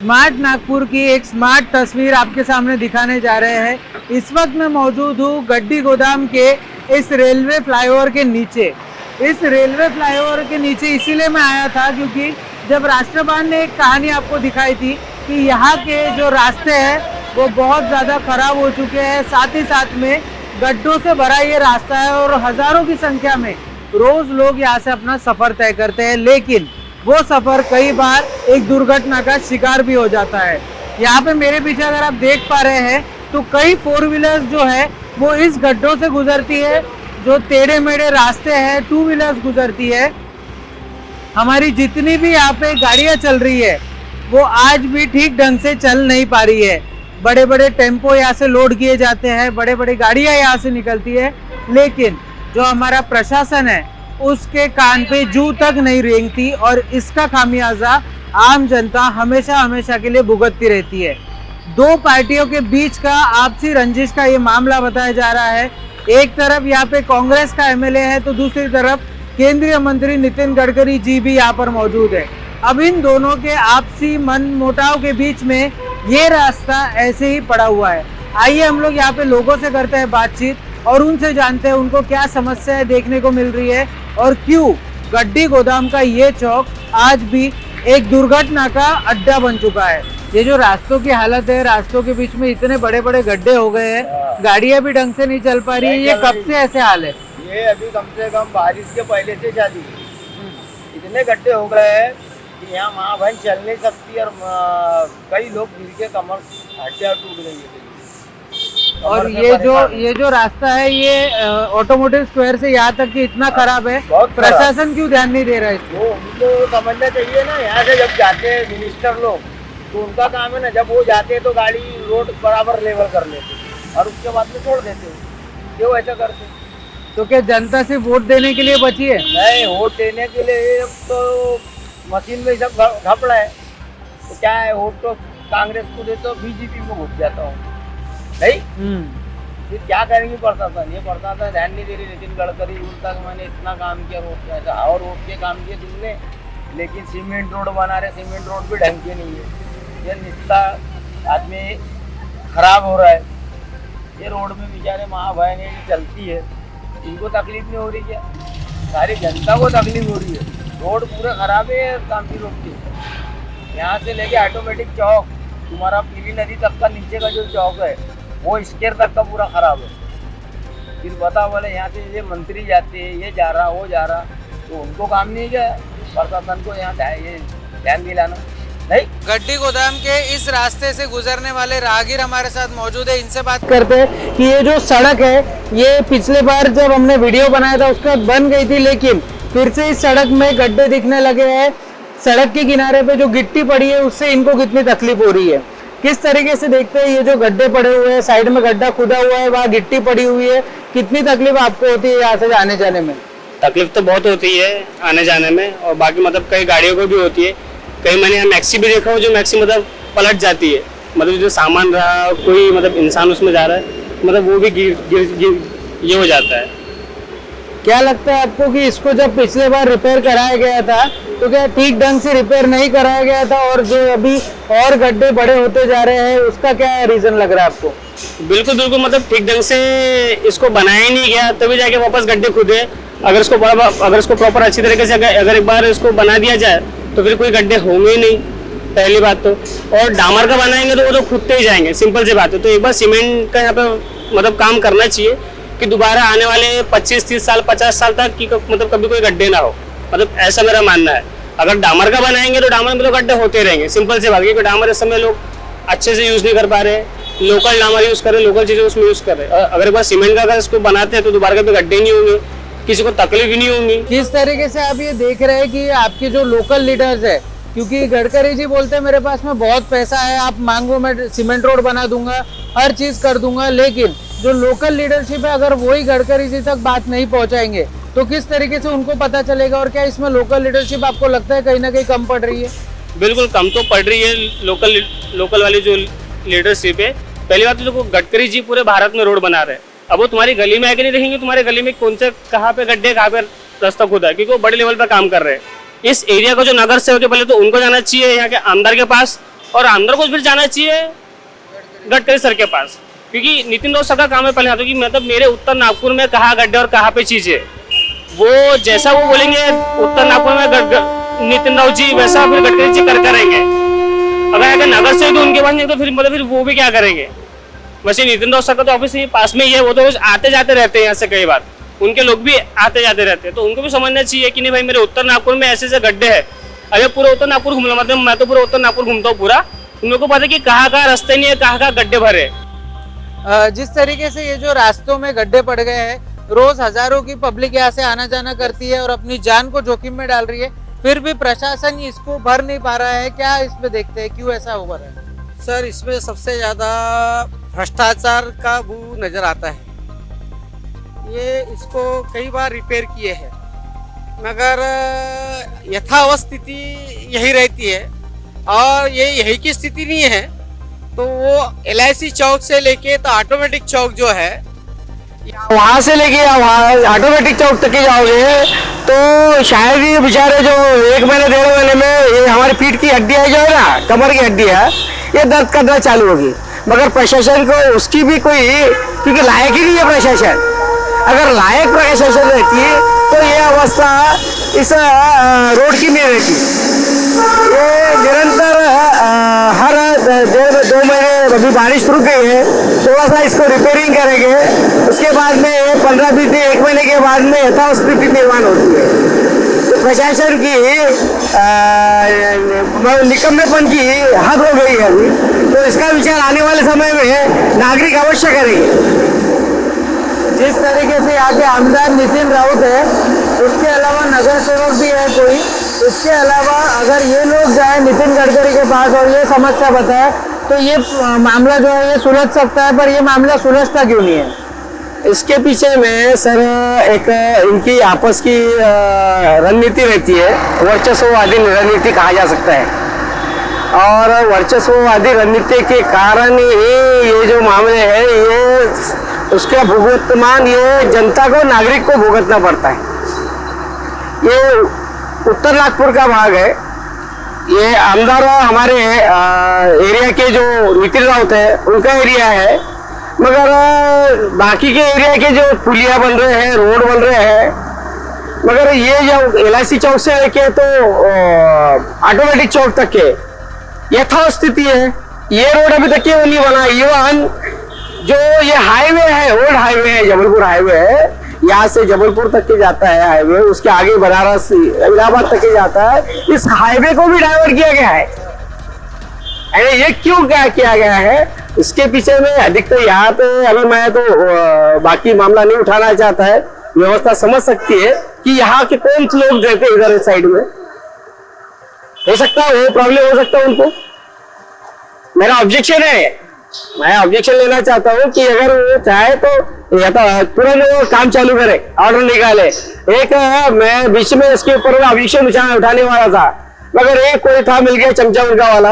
Smart Nagpur की एक smart तस्वीर आपके सामने दिखाने जा रहे हैं। इस वक्त मैं मौजूद हूँ गड्डी गोदाम के इस रेलवे फ्लाईओवर के नीचे। इस रेलवे फ्लाईओवर के नीचे इसीलिए मैं आया था क्योंकि जब राष्ट्रपाल ने एक कहानी आपको दिखाई थी कि यहाँ के जो रास्ते हैं वो बहुत ज़्यादा खराब हो चुके हैं, साथ ही साथ में गड्ढों से भरा ये रास्ता है और हज़ारों की संख्या में रोज़ लोग यहाँ से अपना सफ़र तय करते हैं, लेकिन वो सफ़र कई बार एक दुर्घटना का शिकार भी हो जाता है। यहाँ पे मेरे पीछे अगर आप देख पा रहे हैं तो कई 4 व्हीलर्स जो है वो इस गड्ढों से गुजरती है, जो टेढ़े मेढ़े रास्ते हैं 2 व्हीलर्स गुजरती है। हमारी जितनी भी यहाँ पे गाड़ियाँ चल रही है वो आज भी ठीक ढंग से चल नहीं पा रही है। बड़े बड़े टेम्पो यहाँ से लोड किए जाते हैं, बड़े बड़े गाड़ियाँ यहाँ से निकलती है, लेकिन जो हमारा प्रशासन है उसके कान पे जू तक नहीं रेंगती और इसका खामियाजा आम जनता हमेशा हमेशा के लिए भुगतती रहती है। 2 पार्टियों के बीच का आपसी रंजिश का ये मामला बताया जा रहा है। एक तरफ यहाँ पे कांग्रेस का एमएलए है तो दूसरी तरफ केंद्रीय मंत्री नितिन गडकरी जी भी यहाँ पर मौजूद है। अब इन दोनों के आपसी मन मुटाव के बीच में ये रास्ता ऐसे ही पड़ा हुआ है। आइए हम लोग यहाँ पे लोगों से करते हैं बातचीत और उनसे जानते हैं उनको क्या समस्याएं देखने को मिल रही है और क्यों गड्डी गोदाम का ये चौक आज भी एक दुर्घटना का अड्डा बन चुका है। ये जो रास्तों की हालत है, रास्तों के बीच में इतने बड़े बड़े गड्ढे हो गए हैं, गाड़ियां भी ढंग से नहीं चल पा रही है। ये कब से ऐसे हाल है? ये अभी कम से कम बारिश के पहले से चालू इतने गड्ढे हो गए हैं कि यहाँ माँ बहन चल नहीं सकती और कई लोग गिर के कमर हड्डियाँ टूट गई है। और ये जो रास्ता है ये ऑटोमोटिव स्क्वायर से यहाँ तक कि इतना खराब है, प्रशासन क्यों ध्यान नहीं दे रहा है इसको? उनको समझना चाहिए ना। यहाँ से जब जाते हैं मिनिस्टर लोग तो उनका काम है ना, जब वो जाते हैं तो गाड़ी रोड बराबर लेवल कर लेते और उसके बाद में छोड़ देते। क्यों ऐसा करते? तो क्या जनता से वोट देने के लिए बची है? नहीं, वोट देने के लिए तो मशीन में सब घपड़ा है। तो क्या है, वोट तो कांग्रेस को दे तो बीजेपी को घुस जाता हूँ नहीं। फिर क्या करेंगे प्रशासन? ये प्रशासन ध्यान नहीं दे रही। नितिन गडकरी उन तक मैंने इतना काम किया रोड का और रोड के काम किए तुमने, लेकिन सीमेंट रोड बना रहे, सीमेंट रोड भी ढंग के नहीं है। ये निस्ता आदमी खराब हो रहा है। ये रोड में बेचारे माँ बहन चलती है, इनको तकलीफ नहीं हो रही क्या? सारी जनता को तकलीफ हो रही है। रोड पूरा खराब है कामती रोड की। यहाँ से लेके ऑटोमेटिक चौक तुम्हारा पीली नदी तक का नीचे का जो चौक है वो स्केर तक का पूरा खराब है। फिर बताओ बोले यहाँ से ये मंत्री जाते हैं, ये जा रहा वो जा रहा, तो उनको काम नहीं क्या? प्रशासन को यहाँ ध्यान दिलाना नहीं। गड्डी गोदाम के इस रास्ते से गुजरने वाले राहगीर हमारे साथ मौजूद है, इनसे बात करते हैं कि ये जो सड़क है ये पिछले बार जब हमने वीडियो बनाया था उसके बाद बन गई थी, लेकिन फिर से इस सड़क में गड्ढे दिखने लगे हैं। सड़क के किनारे पे जो गिट्टी पड़ी है उससे इनको कितनी तकलीफ हो रही है, किस तरीके से देखते हैं? ये जो गड्ढे पड़े हुए हैं, साइड में गड्ढा खुदा हुआ है, वहाँ गिट्टी पड़ी हुई है, कितनी तकलीफ आपको होती है यहाँ से आने जाने में? तकलीफ तो बहुत होती है आने जाने में, और बाकी मतलब कई गाड़ियों को भी होती है। कई मैंने मैक्सी भी देखा हो जो मैक्सी मतलब पलट जाती है, मतलब जो सामान रहा कोई मतलब इंसान उसमें जा रहा है मतलब वो भी गिर ये हो जाता है। क्या लगता है आपको कि इसको जब पिछले बार रिपेयर कराया गया था तो क्या ठीक ढंग से रिपेयर नहीं कराया गया था और जो अभी और गड्ढे बड़े होते जा रहे हैं उसका क्या रीजन लग रहा है आपको? बिल्कुल बिल्कुल, मतलब ठीक ढंग से इसको बनाया नहीं गया तभी जाके वापस गड्ढे खुदे। अगर इसको प्रॉपर अच्छी तरीके से अगर एक बार इसको बना दिया जाए तो फिर कोई गड्ढे होंगे ही नहीं, पहली बात तो। और डामर का बनाएंगे तो वो तो खुदते ही जाएंगे, सिंपल सी बात है। तो एक बार सीमेंट का यहाँ पे मतलब काम करना चाहिए कि दोबारा आने वाले 25-30 साल 50 साल तक की मतलब कभी कोई गड्ढे ना हो, मतलब ऐसा मेरा मानना है। अगर डामर का बनाएंगे तो डामर में तो गड्ढे होते रहेंगे, सिंपल सी बात, क्योंकि डामर इस समय लोग अच्छे से यूज़ नहीं कर पा रहे, लोकल डामर यूज़ कर रहे, लोकल चीज़ें उसमें यूज़ कर रहे हैं। अगर एक बार सीमेंट का अगर इसको बनाते हैं तो दोबारा कभी गड्ढे नहीं होंगे, किसी को तकलीफ ही नहीं होंगी। किस तरीके से आप ये देख रहे हैं कि आपके जो लोकल लीडर्स है, क्योंकि गडकरी जी बोलते हैं मेरे पास में बहुत पैसा है, आप मांगो मैं सीमेंट रोड बना दूंगा, हर चीज़ कर दूंगा, लेकिन जो लोकल लीडरशिप है अगर वही गडकरी जी तक बात नहीं पहुंचाएंगे तो किस तरीके से उनको पता चलेगा? और क्या इसमें लोकल लीडरशिप आपको लगता है कहीं ना कहीं कम पड़ रही है? बिल्कुल कम तो पड़ रही है। लोकल वाली जो लीडरशिप है, पहली बात तो देखो गडकरी जी पूरे भारत में रोड बना रहे हैं, अब वो तुम्हारी गली में आके नहीं देखेंगे तुम्हारे गली में कौन से कहाँ पे गड्ढे कहाँ पे रास्ता खुदा है, क्योंकि वो बड़े लेवल पर काम कर रहे हैं। इस एरिया का जो नगर सेवक है पहले तो उनको जाना चाहिए, यहाँ के आमदार के पास, और अंदर को फिर जाना चाहिए गडकरी सर के पास, क्योंकि नितिन राउत सर का काम है पहले हाथों की, मतलब मेरे उत्तर नागपुर में कहाँ गड्ढे और कहाँ पे चीजें, वो जैसा वो बोलेंगे उत्तर नागपुर में नितिन राउत जी, वैसा फिर गडकरी जी करेंगे। अगर नगर से तो उनके पास नहीं तो फिर वो भी क्या करेंगे। वैसे नितिन राउत सर का तो ऑफिस पास में ही है, वो तो आते जाते रहते हैं यहाँ से, कई बार उनके लोग भी आते जाते रहते हैं, तो उनको भी समझना चाहिए कि नहीं भाई मेरे उत्तर नागपुर में ऐसे गड्ढे हैं। अगर पूरा उत्तर नागपुर घूम लो, मतलब मैं तो पूरा उत्तर नागपुर घूमता हूँ पूरा, उन लोगों को पता है कि कहाँ कहाँ रास्ते नहीं है, कहाँ कहाँ गड्ढे भरे। जिस तरीके से ये जो रास्तों में गड्ढे पड़ गए हैं, रोज हजारों की पब्लिक यहाँ से आना जाना करती है और अपनी जान को जोखिम में डाल रही है, फिर भी प्रशासन इसको भर नहीं पा रहा है। क्या इसमें देखते हैं, क्यों ऐसा हो रहा है? सर इसमें सबसे ज़्यादा भ्रष्टाचार का बू नज़र आता है। ये इसको कई बार रिपेयर किए हैं, मगर यथावत स्थिति यही रहती है, और ये यही की स्थिति नहीं है। तो वो LIC चौक से लेके तो ऑटोमेटिक चौक जो है, वहाँ से लेके वहाँ ऑटोमेटिक चौक तक के जाओगे तो शायद ये बेचारे जो 1 महीने 1.5 महीने में ये हमारी पीठ की हड्डी है जो है ना, कमर की हड्डी है, ये दर्द करना चालू होगी। मगर प्रशासन को उसकी भी कोई, क्योंकि लायक ही नहीं है प्रशासन। अगर लायक प्रशासन रहती है तो ये अवस्था इस रोड की नहीं रहती। ये निरंतर हर 1.5-2 महीने, अभी बारिश रुक गई है, थोड़ा सा इसको रिपेयरिंग करेंगे, उसके बाद में 15-20 दिन 1 महीने के बाद में यथावत स्थिति निर्माण होती है। तो प्रशासन की निकम्मेपन की हद हो गई है अभी, तो इसका विचार आने वाले समय में नागरिक अवश्य करेंगे। जिस तरीके से यहाँ के आमदार नितिन राउत है, उसके अलावा नगर सेवक भी है कोई, इसके अलावा अगर ये लोग जाए नितिन गडकरी के पास और ये समस्या बताए तो ये मामला जो है ये सुलझ सकता है, पर ये मामला सुलझता क्यों नहीं है? इसके पीछे में सर एक इनकी आपस की रणनीति रहती है, वर्चस्ववादी रणनीति कहा जा सकता है। और वर्चस्ववादी रणनीति के कारण ही ये जो मामले हैं, ये उसका भुगतान ये जनता को, नागरिक को भुगतना पड़ता है। ये उत्तर नागपुर का भाग है, ये आमदार हमारे एरिया के जो नितिन राउत है उनका एरिया है, मगर बाकी के एरिया के जो पुलिया बन रहे हैं, रोड बन रहे हैं, मगर ये जो LIC चौक से लेके तो ऑटोमेटिक चौक तक के यथावत स्थिति है। ये रोड अभी तक क्यों नहीं बना? इवन जो ये हाईवे है, ओल्ड हाईवे है, जबलपुर हाईवे है, यहाँ से जबलपुर तक के जाता है हाईवे, उसके आगे बनारस इलाहाबाद तक के जाता है, इस हाईवे को भी डाइवर्ट किया गया है। अरे ये क्यों क्या किया गया है? इसके पीछे में अधिकतर यहाँ पे, अभी मैं तो बाकी मामला नहीं उठाना चाहता है, व्यवस्था समझ सकती है कि यहाँ के कौन लोग रहते हैं इधर साइड में, हो सकता है वो प्रॉब्लम हो सकता है उनको। मेरा ऑब्जेक्शन है, मैं ऑब्जेक्शन लेना चाहता हूँ कि अगर वो चाहे तो या तो तुरंत वो काम चालू करे, ऑर्डर निकाले। एक मैं बीच में इसके ऊपर ऑब्जेक्शन उठाने वाला था, मगर एक कोई था मिल गया चमचा उनका वाला,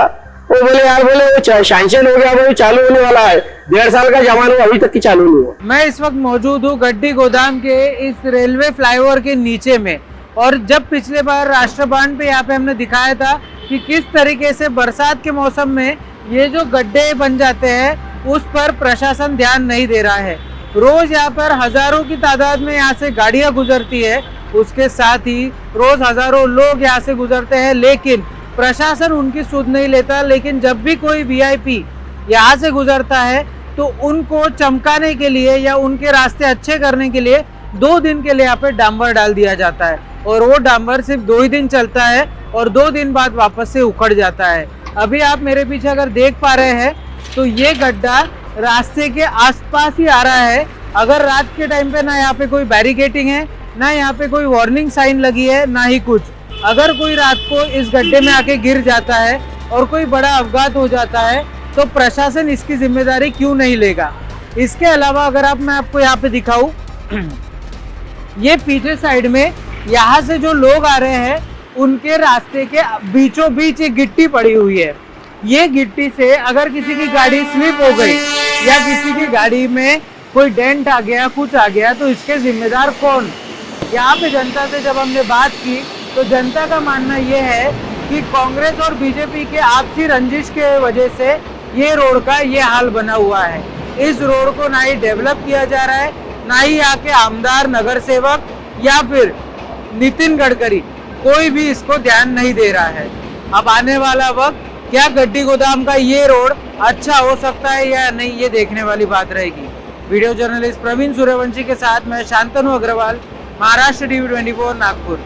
वो बोले यार बोले वो सैंक्शन हो गया, वो चालू होने वाला है, 1.5 साल का जमाना अभी तक की चालू नहीं हुआ। मैं इस वक्त मौजूद हूँ गड्डी गोदाम के इस रेलवे फ्लाईओवर के नीचे में, और जब पिछले बार राष्ट्रबान पे यहाँ पे हमने दिखाया था कि किस तरीके से बरसात के मौसम में ये जो गड्ढे बन जाते हैं उस पर प्रशासन ध्यान नहीं दे रहा है। रोज यहाँ पर हजारों की तादाद में यहाँ से गाड़ियाँ गुजरती है, उसके साथ ही रोज हजारों लोग यहाँ से गुजरते हैं, लेकिन प्रशासन उनकी सुध नहीं लेता। लेकिन जब भी कोई VIP यहाँ से गुजरता है तो उनको चमकाने के लिए या उनके रास्ते अच्छे करने के लिए 2 दिन के लिए यहाँ पे डांबर डाल दिया जाता है, और वो डांबर सिर्फ 2 ही दिन चलता है और 2 दिन बाद वापस से उखड़ जाता है। अभी आप मेरे पीछे अगर देख पा रहे हैं तो ये गड्ढा रास्ते के आसपास ही आ रहा है। अगर रात के टाइम पे ना यहाँ पे कोई बैरिकेटिंग है, ना यहाँ पे कोई वार्निंग साइन लगी है, ना ही कुछ, अगर कोई रात को इस गड्ढे में आके गिर जाता है और कोई बड़ा अपघात हो जाता है तो प्रशासन इसकी जिम्मेदारी क्यों नहीं लेगा? इसके अलावा अगर मैं आपको यहाँ पे दिखाऊं, ये पीछे साइड में यहाँ से जो लोग आ रहे हैं उनके रास्ते के बीचों बीच एक गिट्टी पड़ी हुई है। ये गिट्टी से अगर किसी की गाड़ी स्लिप हो गई या किसी की गाड़ी में कोई डेंट आ गया, कुछ आ गया, तो इसके जिम्मेदार कौन? यहाँ पे जनता से जब हमने बात की तो जनता का मानना ये है कि कांग्रेस और बीजेपी के आपसी रंजिश के वजह से ये रोड का ये हाल बना हुआ है। इस रोड को ना ही डेवलप किया जा रहा है, ना ही यहाँ के आमदार, नगर सेवक या फिर नितिन गडकरी कोई भी इसको ध्यान नहीं दे रहा है। अब आने वाला वक्त क्या गड्डी गोदाम का ये रोड अच्छा हो सकता है या नहीं, ये देखने वाली बात रहेगी। वीडियो जर्नलिस्ट प्रवीण सूर्यवंशी के साथ मैं शांतनु अग्रवाल, महाराष्ट्र टीवी 24 नागपुर।